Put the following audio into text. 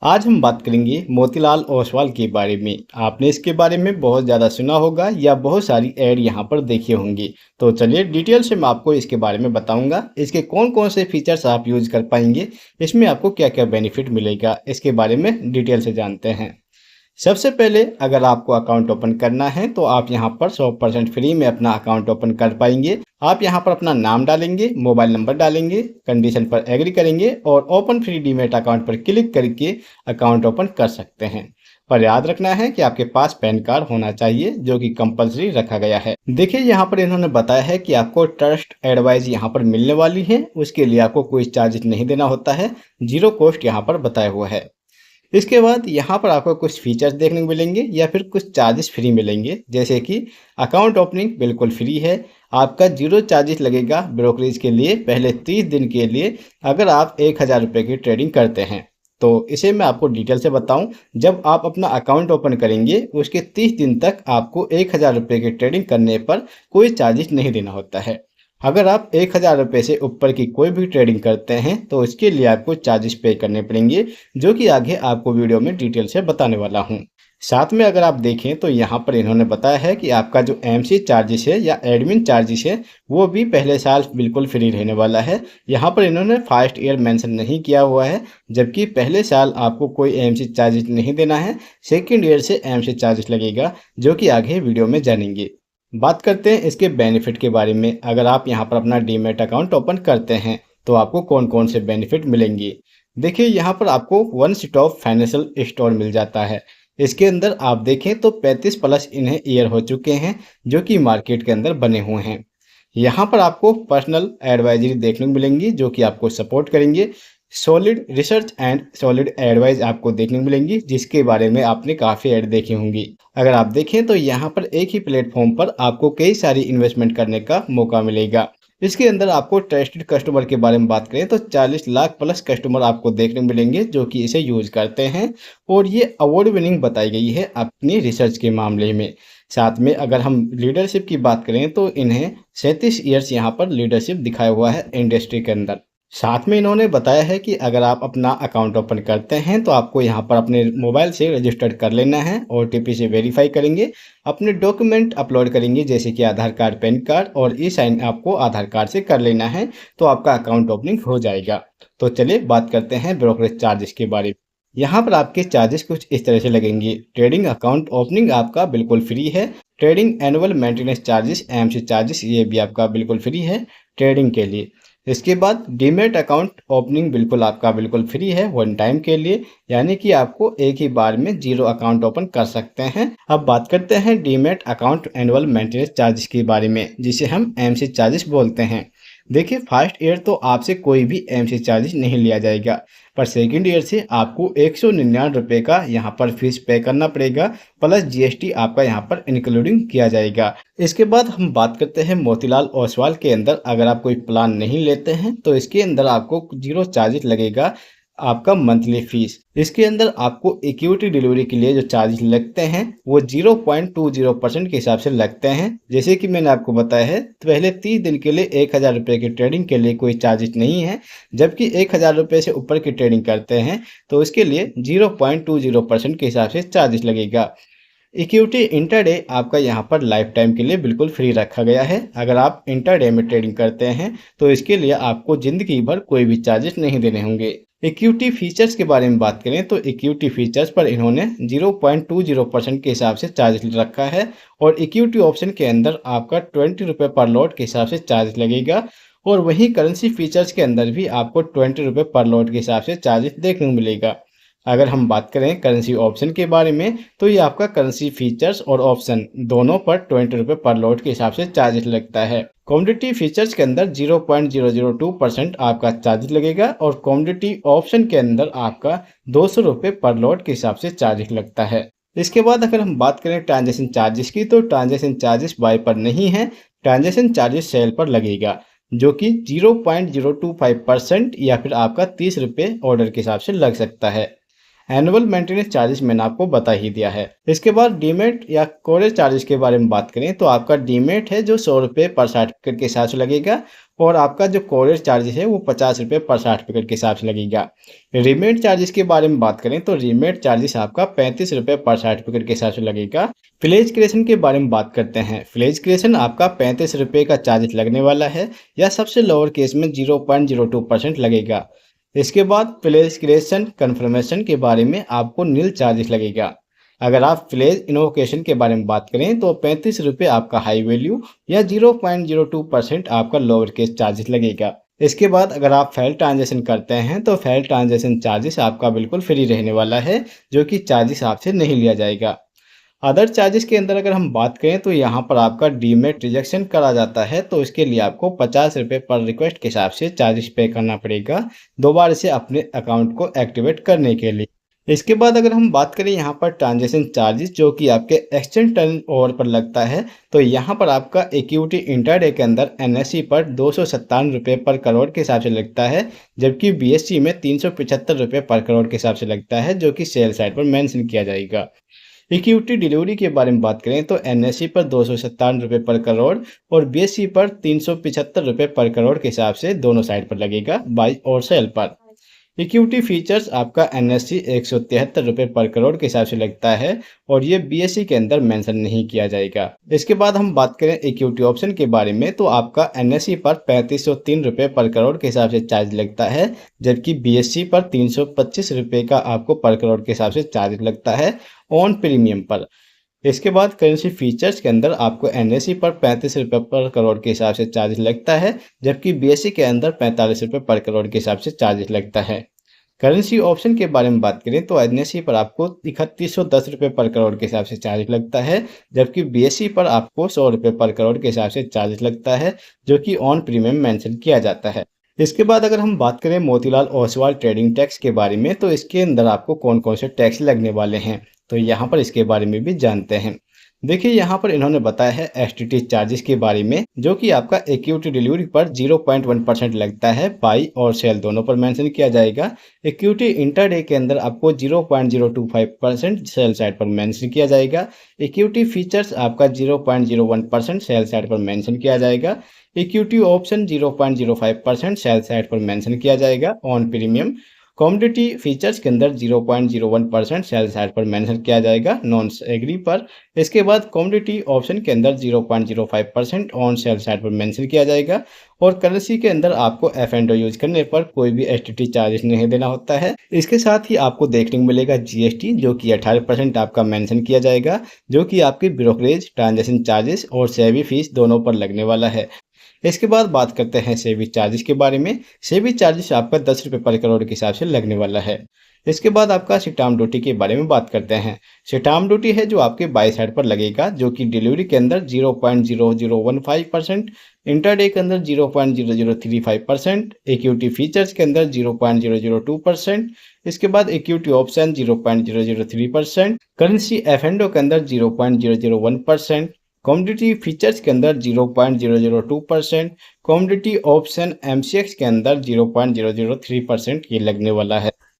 आज हम बात करेंगे मोतीलाल ओसवाल के बारे में। आपने इसके बारे में बहुत ज़्यादा सुना होगा या बहुत सारी ऐड यहाँ पर देखी होंगी। तो चलिए डिटेल से मैं आपको इसके बारे में बताऊंगा। इसके कौन कौन से फीचर्स आप यूज कर पाएंगे, इसमें आपको क्या क्या बेनिफिट मिलेगा, इसके बारे में डिटेल से जानते हैं। सबसे पहले अगर आपको अकाउंट ओपन करना है तो आप यहाँ पर 100% फ्री में अपना अकाउंट ओपन कर पाएंगे। आप यहाँ पर अपना नाम डालेंगे, मोबाइल नंबर डालेंगे, कंडीशन पर एग्री करेंगे और ओपन फ्री डीमेट अकाउंट पर क्लिक करके अकाउंट ओपन कर सकते हैं। पर याद रखना है कि आपके पास पैन कार्ड होना चाहिए, जो कि कंपलसरी रखा गया है। देखिए यहाँ पर इन्होंने बताया है कि आपको ट्रस्ट एडवाइस यहाँ पर मिलने वाली है। उसके लिए आपको कोई चार्जेस नहीं देना होता है, जीरो कॉस्ट यहाँ पर बताया हुआ है। इसके बाद यहाँ पर आपको कुछ फीचर्स देखने को मिलेंगे या फिर कुछ चार्जेस फ्री मिलेंगे, जैसे कि अकाउंट ओपनिंग बिल्कुल फ्री है। आपका जीरो चार्जेस लगेगा ब्रोकरेज के लिए पहले 30 दिन के लिए, अगर आप 1000 रुपये की ट्रेडिंग करते हैं। तो इसे मैं आपको डिटेल से बताऊं, जब आप अपना अकाउंट ओपन करेंगे उसके 30 दिन तक आपको 1000 रुपये की ट्रेडिंग करने पर कोई चार्जेस नहीं देना होता है। अगर आप 1000 रुपये से ऊपर की कोई भी ट्रेडिंग करते हैं तो इसके लिए आपको चार्जेस पे करने पड़ेंगे, जो कि आगे आपको वीडियो में डिटेल से बताने वाला हूं। साथ में अगर आप देखें तो यहाँ पर इन्होंने बताया है कि आपका जो एमसी चार्जेस है या एडमिन चार्जेस है वो भी पहले साल बिल्कुल फ्री रहने वाला है। यहाँ पर इन्होंने फर्स्ट ईयर मेंशन नहीं किया हुआ है, जबकि पहले साल आपको कोई एमसी चार्जेस नहीं देना है। सेकेंड ईयर से एमसी चार्जेस लगेगा, जो कि आगे वीडियो में जानेंगे। बात करते हैं इसके बेनिफिट के बारे में। अगर आप यहाँ पर अपना डीमैट अकाउंट ओपन करते हैं तो आपको कौन कौन से बेनिफिट मिलेंगे। देखिए यहाँ पर आपको वन स्टॉप फाइनेंशियल स्टोर मिल जाता है। इसके अंदर आप देखें तो 35 प्लस इन्हें ईयर हो चुके हैं, जो कि मार्केट के अंदर बने हुए हैं। यहाँ पर आपको पर्सनल एडवाइजरी देखने को मिलेंगी, जो कि आपको सपोर्ट करेंगे। Solid research and solid advice आपको देखने को मिलेंगी, जिसके बारे में आपने काफ़ी ऐड देखी होंगी। अगर आप देखें तो यहाँ पर एक ही प्लेटफॉर्म पर आपको कई सारी इन्वेस्टमेंट करने का मौका मिलेगा। इसके अंदर आपको ट्रस्टेड कस्टमर के बारे में बात करें तो 40 लाख प्लस कस्टमर आपको देखने को मिलेंगे, जो कि इसे यूज करते हैं। और ये अवार्ड विनिंग बताई गई है अपनी रिसर्च के मामले में। साथ में अगर हम लीडरशिप की बात करें तो इन्हें 37 ईयर्स यहाँ पर लीडरशिप दिखाया हुआ है इंडस्ट्री के अंदर। साथ में इन्होंने बताया है कि अगर आप अपना अकाउंट ओपन करते हैं तो आपको यहाँ पर अपने मोबाइल से रजिस्टर कर लेना है, ओटीपी से वेरीफाई करेंगे, अपने डॉक्यूमेंट अपलोड करेंगे जैसे कि आधार कार्ड, पैन कार्ड और ई साइन आपको आधार कार्ड से कर लेना है, तो आपका अकाउंट ओपनिंग हो जाएगा। तो चलिए बात करते हैं ब्रोकरेज चार्जेस के बारे में। यहाँ पर आपके चार्जेस कुछ इस तरह से लगेंगे। ट्रेडिंग अकाउंट ओपनिंग आपका बिल्कुल फ्री है। Trading annual maintenance charges, MC charges, ये भी आपका बिल्कुल फ्री है ट्रेडिंग के लिए। इसके बाद डीमेट अकाउंट ओपनिंग बिल्कुल आपका बिल्कुल फ्री है वन टाइम के लिए, यानी कि आपको एक ही बार में जीरो अकाउंट ओपन कर सकते हैं। अब बात करते हैं demat account annual maintenance charges के बारे में, जिसे हम एमसी चार्जेस बोलते हैं। देखिए फर्स्ट ईयर तो आपसे कोई भी एमसी चार्जेस नहीं लिया जाएगा, पर सेकंड ईयर से आपको 199 रुपये का यहाँ पर फीस पे करना पड़ेगा, प्लस जीएसटी आपका यहाँ पर इंक्लूडिंग किया जाएगा। इसके बाद हम बात करते हैं मोतीलाल ओसवाल के अंदर। अगर आप कोई प्लान नहीं लेते हैं तो इसके अंदर आपको जीरो चार्जेस लगेगा आपका मंथली फीस। इसके अंदर आपको इक्विटी डिलीवरी के लिए जो चार्जेस लगते हैं वो 0.20% के हिसाब से लगते हैं। जैसे कि मैंने आपको बताया है, तो पहले 30 दिन के लिए 1000 रुपये की ट्रेडिंग के लिए कोई चार्जेस नहीं है, जबकि 1000 रुपये से ऊपर की ट्रेडिंग करते हैं तो इसके लिए 0.20% के हिसाब से चार्जेस लगेगा। इक्विटी इंटरडे आपका यहाँ पर लाइफ टाइम के लिए बिल्कुल फ्री रखा गया है। अगर आप इंटरडे में ट्रेडिंग करते हैं तो इसके लिए आपको जिंदगी भर कोई भी चार्जेस नहीं देने होंगे। इक्विटी फीचर्स के बारे में बात करें तो इक्विटी फीचर्स पर इन्होंने 0.20% के हिसाब से चार्ज रखा है, और इक्विटी ऑप्शन के अंदर आपका 20 रुपये पर लॉट के हिसाब से चार्ज लगेगा। और वहीं करेंसी फीचर्स के अंदर भी आपको 20 रुपये पर लॉट के हिसाब से चार्जेस देखने को मिलेगा। अगर हम बात करें करेंसी ऑप्शन के बारे में तो ये आपका करेंसी फीचर्स और ऑप्शन दोनों पर 20 रुपये पर लॉट के हिसाब से चार्जेस लगता है। कमोडिटी फीचर्स के अंदर 0.002% आपका चार्जेस लगेगा, और कमोडिटी ऑप्शन के अंदर आपका 200 रुपये पर लॉट के हिसाब से चार्जेस लगता है। इसके बाद अगर हम बात करें ट्रांजेक्शन चार्जेस की, तो ट्रांजेक्शन चार्जेस बाय पर नहीं है, ट्रांजेक्शन चार्जेस सेल पर लगेगा, जो कि 0.025% या फिर आपका 30 रुपये ऑर्डर के हिसाब से लग सकता है। एनुअल मेंटेनेंस चार्जेस मैंने आपको बता ही दिया है। इसके बाद डीमेट या कोरेज चार्जेस के बारे में बात करें तो आपका डीमेट है जो 100 रुपये पर सर्टिफिकेट के हिसाब से लगेगा और आपका जो कोरेज चार्जेस है वो 50 रुपये पर सर्टिफिकेट के हिसाब से लगेगा। रीमेट चार्जेस के बारे में बात करें तो रीमेट चार्जेस आपका 35 रुपये पर सर्टिफिकेट के हिसाब से लगेगा। फ्लेज क्रिएशन के बारे में बात करते हैं। फ्लेज क्रिएशन आपका 35 रुपये का चार्जेस लगने वाला है या सबसे लोअर केस में 0.02% लगेगा। इसके बाद फ्लेज क्रिएशन कन्फर्मेशन के बारे में आपको नील चार्जेस लगेगा। अगर आप फ्लेज इनोकेशन के बारे में बात करें तो 35 रुपये आपका हाई वैल्यू या 0.02% आपका लोअर केस चार्जेस लगेगा। इसके बाद अगर आप फेल ट्रांजेक्शन करते हैं तो फेल ट्रांजेक्शन चार्जेस आपका बिल्कुल फ्री रहने वाला है, जो कि चार्जेस आपसे नहीं लिया जाएगा। अदर चार्जेस के अंदर अगर हम बात करें तो यहाँ पर आपका डीमेट रिजेक्शन करा जाता है तो इसके लिए आपको 50 रुपये पर रिक्वेस्ट के हिसाब से चार्जेस पे करना पड़ेगा दोबारा से अपने अकाउंट को एक्टिवेट करने के लिए। इसके बाद अगर हम बात करें यहाँ पर ट्रांजेक्शन चार्जेस जो कि आपके एक्सचेंज टर्न ओवर पर लगता है तो यहाँ पर आपका इक्विटी इंट्राडे के अंदर एनएससी पर 257 रुपये पर करोड़ के हिसाब से लगता है, जबकि बीएससी में 375 रुपये पर करोड़ के हिसाब से लगता है, जो कि सेल साइड पर मेंशन किया जाएगा। इक्विटी डिलीवरी के बारे में बात करें तो एनएससी पर 257 रुपये पर करोड़ और बीएससी पर 375 रुपये पर करोड़ के हिसाब से दोनों साइड पर लगेगा, बाई और सेल पर। इक्विटी फीचर्स आपका एनएससी 173 रुपये पर करोड़ के हिसाब से लगता है और ये बीएससी के अंदर मेंशन नहीं किया जाएगा। इसके बाद हम बात करें इक्विटी ऑप्शन के बारे में तो आपका एनएससी पर 3503 रुपये पर करोड़ के हिसाब से चार्ज लगता है, जबकि बीएससी पर 325 रुपये का आपको पर करोड़ के हिसाब से चार्ज लगता है ऑन प्रीमियम पर। इसके बाद करेंसी फीचर्स के अंदर आपको एनएससी पर 35 रुपये पर करोड़ के हिसाब से चार्ज लगता है, जबकि बीएससी के अंदर 45 रुपये पर करोड़ के हिसाब से चार्ज लगता है। करेंसी ऑप्शन के बारे में बात करें तो एनएससी पर आपको 3110 रुपये पर करोड़ के हिसाब से चार्ज लगता है, जबकि बीएससी पर आपको 100 रुपये पर करोड़ के हिसाब से चार्ज लगता है, जो कि ऑन प्रीमियम मेंशन किया जाता है। इसके बाद अगर हम बात करें मोतीलाल ओसवाल ट्रेडिंग टैक्स के बारे में तो इसके अंदर आपको कौन कौन से टैक्स लगने वाले हैं, तो यहाँ पर इसके बारे में भी जानते हैं। देखिए यहाँ पर इन्होंने बताया है एसटीटी चार्जेस के बारे में, जो कि आपका इक्विटी डिलीवरी पर 0.1% लगता है, बाई और सेल दोनों पर मेंशन किया जाएगा। इक्विटी इंटरडे के अंदर आपको 0.025% सेल साइड पर मेंशन किया जाएगा। इक्विटी फीचर्स आपका 0.01% सेल साइड पर मेंशन किया जाएगा। इक्विटी ऑप्शन 0.05% सेल साइड पर मेंशन किया जाएगा ऑन प्रीमियम। कमोडिटी फीचर्स के अंदर 0.01% सेल साइड पर मेंशन किया जाएगा नॉन एग्री पर। इसके बाद कमोडिटी ऑप्शन के अंदर 0.05% ऑन सेल साइड पर मेंशन किया जाएगा और करेंसी के अंदर आपको एफ&ओ यूज करने पर कोई भी एसटीटी चार्जेस नहीं देना होता है। इसके साथ ही आपको देखने को मिलेगा जीएसटी, जो कि 18% आपका मेंशन किया जाएगा, जो कि आपकी ब्रोकरेज, ट्रांजेक्शन चार्जेस और सेवी फीस दोनों पर लगने वाला है। इसके बाद बात करते हैं सेवी चार्जेस के बारे में। सेवी चार्जेस आपका 10 रुपये पर करोड़ के हिसाब से लगने वाला है। इसके बाद आपका स्टाम्प ड्यूटी के बारे में बात करते हैं। स्टाम्प ड्यूटी है जो आपके बाई साइड पर लगेगा, जो कि डिलीवरी के अंदर 0.0015%, इंटरडे के अंदर 0.0035%, इक्विटी फीचर्स के अंदर 0.002%, इसके बाद इक्विटी ऑप्शन 0.003%, करेंसी एफ&ओ के अंदर 0.001%, कमोडिटी फीचर्स के अंदर 0.002%, कमोडिटी ऑप्शन एमसीएक्स के अंदर 0.003% ये लगने वाला है।